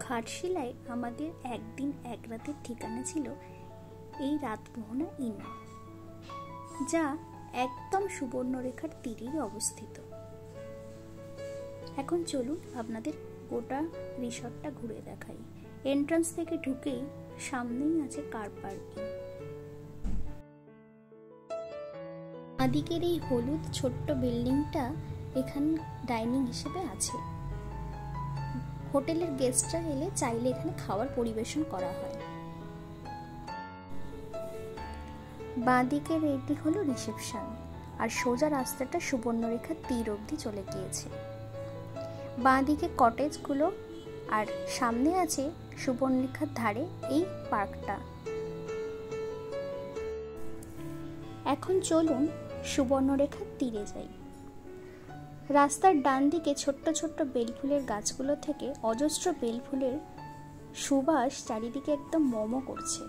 ঘাটশিলায় আমাদের একদিন এক রাতের ঠিকানা ছিল এই রাতমোহনা ইন, যা একদম সুবর্ণরেখার তীরেই অবস্থিত। এখন চলুন আপনাদের গোটা রিসর্টটা ঘুরে দেখাই। এন্ট্রান্স থেকে ঢুকেই সামনেই আছে কার পার্কিং। আদিকের এই হলুদ ছোট্ট বিল্ডিংটা এখানে ডাইনিং হিসেবে আছে। হোটেলের গেস্টরা এলে চাইলে এখানে খাবার পরিবেশন করা হয়। বাঁদিকের এটি হলো রিসেপশন, আর সোজা রাস্তাটা সুবর্ণরেখার তীর অবধি চলে গিয়েছে। বাঁদিকে কটেজগুলো, আর সামনে আছে সুবর্ণরেখার ধারে এই পার্কটা। এখন চলুন সুবর্ণরেখার তীরে যাই। রাস্তার ডান দিকে ছোট্ট ছোট্ট বেলফুলের গাছগুলো থেকে অজস্র বেলফুলের সুবাস চারিদিকে একদম মোমো করছে।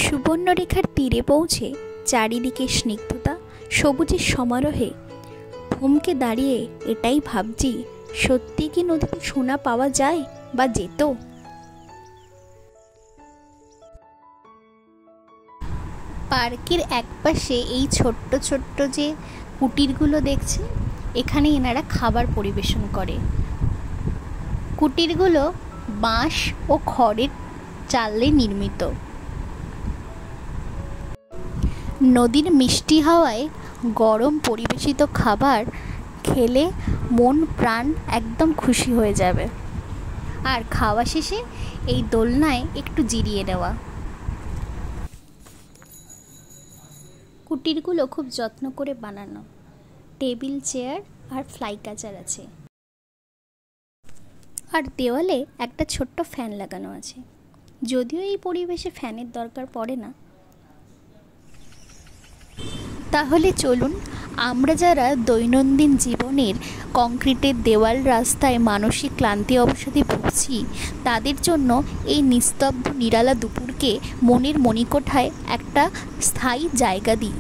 সুবর্ণরেখার তীরে পৌঁছে চারিদিকে স্নিগ্ধতা, সবুজের সমারোহে থমকে দাঁড়িয়ে এটাই ভাবছি, সত্যি কি নদীতে সোনা পাওয়া যায় বা যেত? পার্কের একপাশে এই ছোট্ট ছোট্ট যে কুটিরগুলো দেখছেন, এখানে এনারা খাবার পরিবেশন করে। কুটিরগুলো বাঁশ ও খড়ের চালে নির্মিত। নদীর মিষ্টি হাওয়ায় গরম পরিবেশিত খাবার খেলে মন প্রাণ একদম খুশি হয়ে যাবে। আর খাওয়া শেষে এই দোলনায় একটু জিরিয়ে নেওয়া। কুটিরগুলো খুব যত্ন করে বানানো। টেবিল, চেয়ার আর ফ্লাই কাচার আছে, আর দেওয়ালে একটা ছোট্ট ফ্যান লাগানো আছে। যদিও এই পরিবেশে ফ্যানের দরকার পড়ে না। তাহলে চলুন আমরা যারা দৈনন্দিন জীবনের কংক্রিটের দেওয়াল রাস্তায় মানসিক ক্লান্তি অবসাদে ভুগছি, তাদের জন্য এই নিস্তব্ধ নিরালা দুপুরকে মনের মণিকোঠায় একটা স্থায়ী জায়গা দিই।